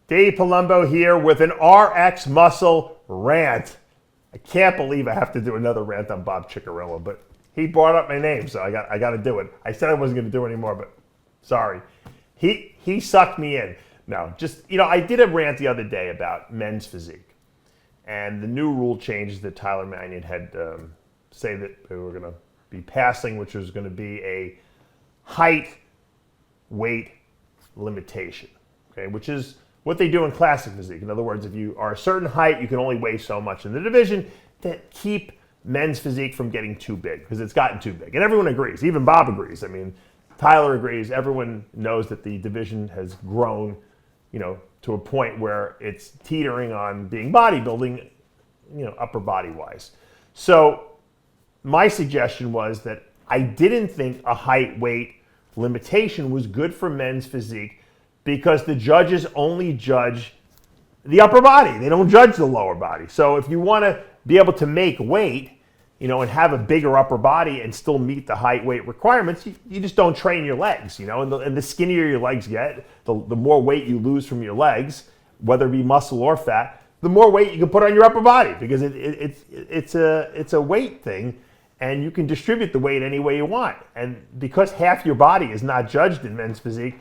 Dave Palumbo here with an RX Muscle rant. I can't believe I have to do another rant on Bob Chic, but he brought up my name, so I got to do it. I said I wasn't going to do it anymore, but sorry. He sucked me in. No, just, I did a rant the other day about men's physique. And the new rule changes that Tyler Mannion had say that we were going to be passing, which was going to be a height, weight limitation, okay, which is what they do in classic physique. In other words, if you are a certain height, you can only weigh so much in the division to keep men's physique from getting too big, because it's gotten too big. And everyone agrees. Even Bob agrees. I mean, Tyler agrees. Everyone knows that the division has grown, to a point where it's teetering on being bodybuilding, upper body-wise. So my suggestion was that I didn't think a height, weight limitation was good for men's physique, because the judges only judge the upper body. They don't judge the lower body. So if you want to be able to make weight, and have a bigger upper body and still meet the height, weight requirements, you just don't train your legs, and the skinnier your legs get, the more weight you lose from your legs, whether it be muscle or fat, the more weight you can put on your upper body, because it's a weight thing, and you can distribute the weight any way you want. And because half your body is not judged in men's physique,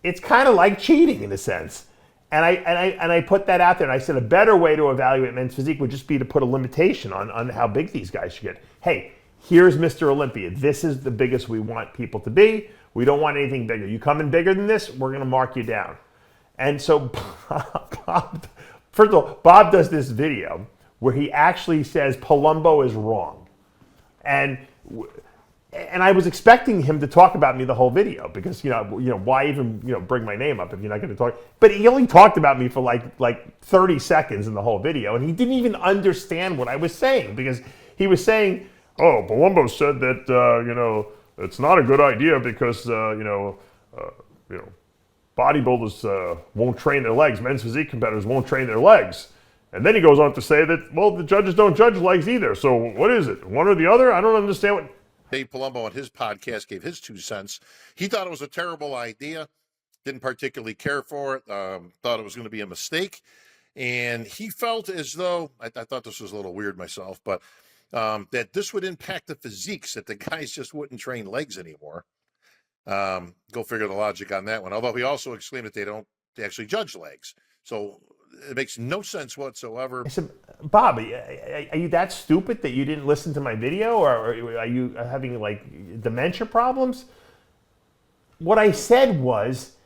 it's kind of like cheating in a sense. And I put that out there, and I said a better way to evaluate men's physique would just be to put a limitation on how big these guys should get. Hey, here's Mr. Olympia. This is the biggest we want people to be. We don't want anything bigger. You come in bigger than this, we're going to mark you down. And so Bob, first of all, Bob does this video where he actually says Palumbo is wrong. And I was expecting him to talk about me the whole video, because why even bring my name up if you're not going to talk? But he only talked about me for like 30 seconds in the whole video, and he didn't even understand what I was saying, because he was saying, "Oh, Palumbo said that it's not a good idea because bodybuilders won't train their legs. Men's physique competitors won't train their legs." And then he goes on to say that, well, the judges don't judge legs either. So what is it? One or the other? I don't understand what. Dave Palumbo on his podcast gave his 2 cents. He thought it was a terrible idea, didn't particularly care for it, thought it was going to be a mistake. And he felt as though, I thought this was a little weird myself, but that this would impact the physiques, that the guys just wouldn't train legs anymore. Go figure the logic on that one. Although he also exclaimed that they actually judge legs. So it makes no sense whatsoever. I said, Bob, are you that stupid that you didn't listen to my video, or are you having like dementia problems? What I said was,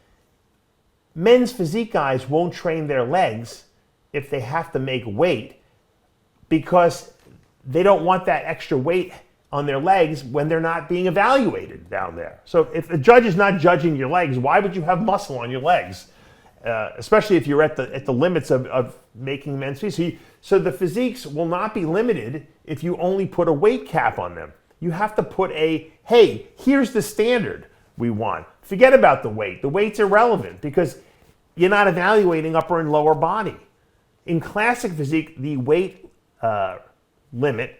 men's physique guys won't train their legs if they have to make weight, because they don't want that extra weight on their legs when they're not being evaluated down there. So if the judge is not judging your legs, why would you have muscle on your legs? Especially if you're at the limits of making men's physique. So the physiques will not be limited if you only put a weight cap on them. You have to put hey, here's the standard we want. Forget about the weight. The weight's irrelevant, because you're not evaluating upper and lower body. In classic physique, the weight limit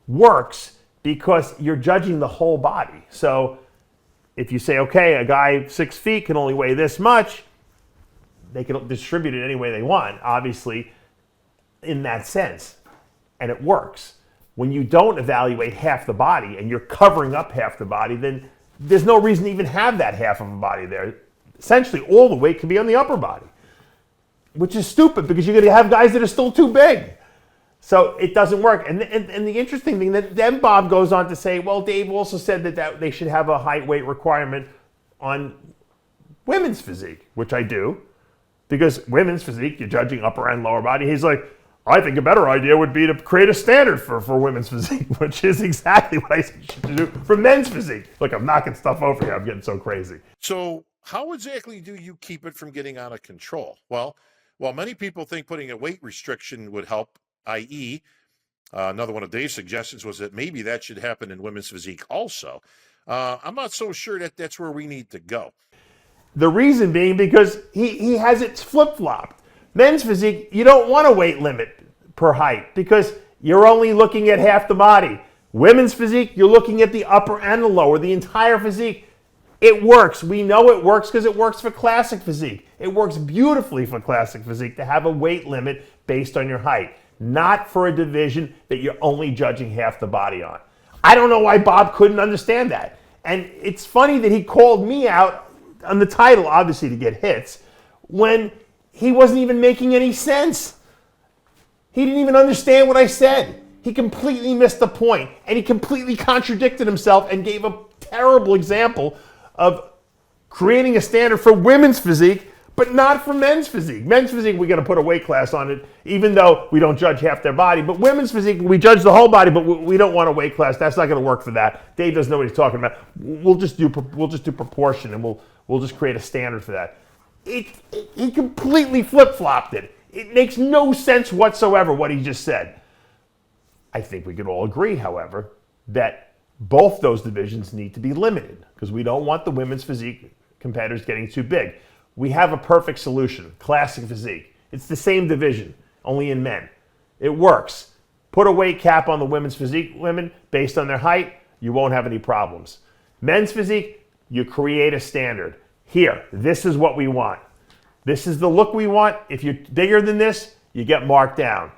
works because you're judging the whole body. So if you say, okay, a guy 6 feet can only weigh this much, they can distribute it any way they want, obviously, in that sense. And it works. When you don't evaluate half the body and you're covering up half the body, then there's no reason to even have that half of a body there. Essentially, all the weight can be on the upper body, which is stupid, because you're going to have guys that are still too big. So it doesn't work. And the interesting thing, that then Bob goes on to say, well, Dave also said that they should have a height weight requirement on women's physique, which I do. Because women's physique, you're judging upper and lower body. He's like, I think a better idea would be to create a standard for women's physique, which is exactly what I said you should do for men's physique. Look, I'm knocking stuff over here. I'm getting so crazy. So how exactly do you keep it from getting out of control? Well, while many people think putting a weight restriction would help, i.e., another one of Dave's suggestions was that maybe that should happen in women's physique also. I'm not so sure that that's where we need to go. The reason being because he has it flip-flopped. Men's physique, you don't want a weight limit per height because you're only looking at half the body. Women's physique, you're looking at the upper and the lower, the entire physique. It works. We know it works because it works for classic physique. It works beautifully for classic physique to have a weight limit based on your height, not for a division that you're only judging half the body on. I don't know why Bob couldn't understand that. And it's funny that he called me out on the title, obviously to get hits, when he wasn't even making any sense. He didn't even understand what I said. He completely missed the point, and he completely contradicted himself and gave a terrible example of creating a standard for women's physique, but not for men's physique. Men's physique, we're going to put a weight class on it, even though we don't judge half their body. But women's physique, we judge the whole body, but we don't want a weight class. That's not going to work for that. Dave doesn't know what he's talking about. We'll just do proportion, and we'll just create a standard for that. He completely flip-flopped it. It makes no sense whatsoever what he just said. I think we could all agree, however, that both those divisions need to be limited because we don't want the women's physique competitors getting too big. We have a perfect solution, classic physique. It's the same division, only in men. It works. Put a weight cap on the women's physique women based on their height, you won't have any problems. Men's physique, you create a standard. Here, this is what we want. This is the look we want. If you're bigger than this, you get marked down.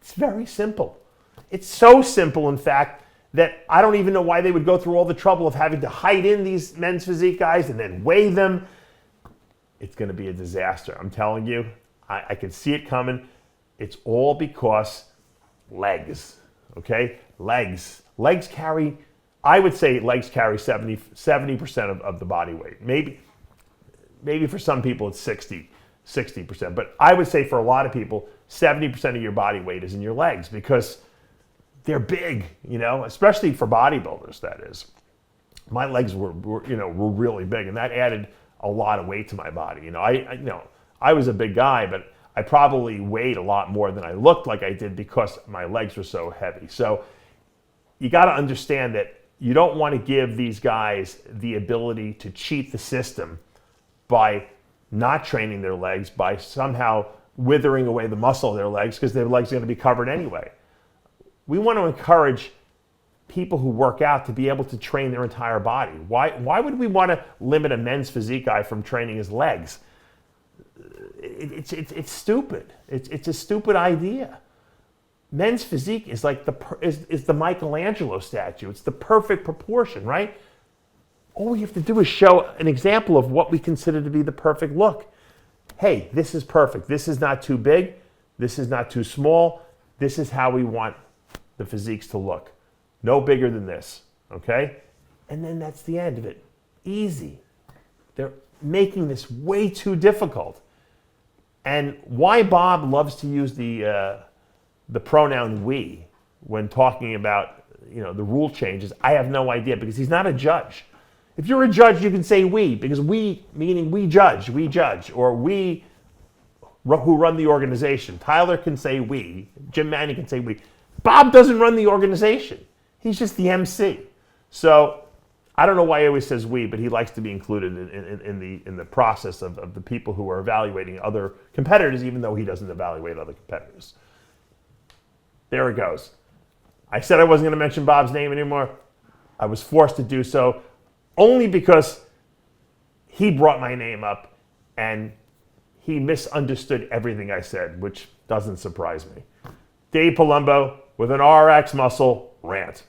It's very simple. It's so simple, in fact, that I don't even know why they would go through all the trouble of having to height in these men's physique guys and then weigh them. It's going to be a disaster. I'm telling you, I can see it coming. It's all because legs, okay? Legs. Legs carry, I would say legs carry 70% of the body weight. Maybe for some people it's 60%. But I would say for a lot of people, 70% of your body weight is in your legs because they're big, especially for bodybuilders, that is. My legs were really big, and that added a lot of weight to my body. I was a big guy, but I probably weighed a lot more than I looked like I did because my legs were so heavy. So you got to understand that you don't want to give these guys the ability to cheat the system by not training their legs, by somehow withering away the muscle of their legs because their legs are going to be covered anyway. We want to encourage people who work out to be able to train their entire body. Why would we want to limit a men's physique guy from training his legs? It's stupid. It's a stupid idea. Men's physique is like the Michelangelo statue. It's the perfect proportion, right? All we have to do is show an example of what we consider to be the perfect look. Hey, this is perfect. This is not too big. This is not too small. This is how we want the physiques to look. No bigger than this, okay? And then that's the end of it. Easy. They're making this way too difficult. And why Bob loves to use the pronoun we when talking about the rule changes, I have no idea because he's not a judge. If you're a judge, you can say we because we, meaning we judge, or we who run the organization. Tyler can say we, Jim Manning can say we. Bob doesn't run the organization. He's just the MC. So I don't know why he always says we, but he likes to be included in the process of the people who are evaluating other competitors, even though he doesn't evaluate other competitors. There it goes. I said I wasn't going to mention Bob's name anymore. I was forced to do so only because he brought my name up and he misunderstood everything I said, which doesn't surprise me. Dave Palumbo with an RX Muscle rant.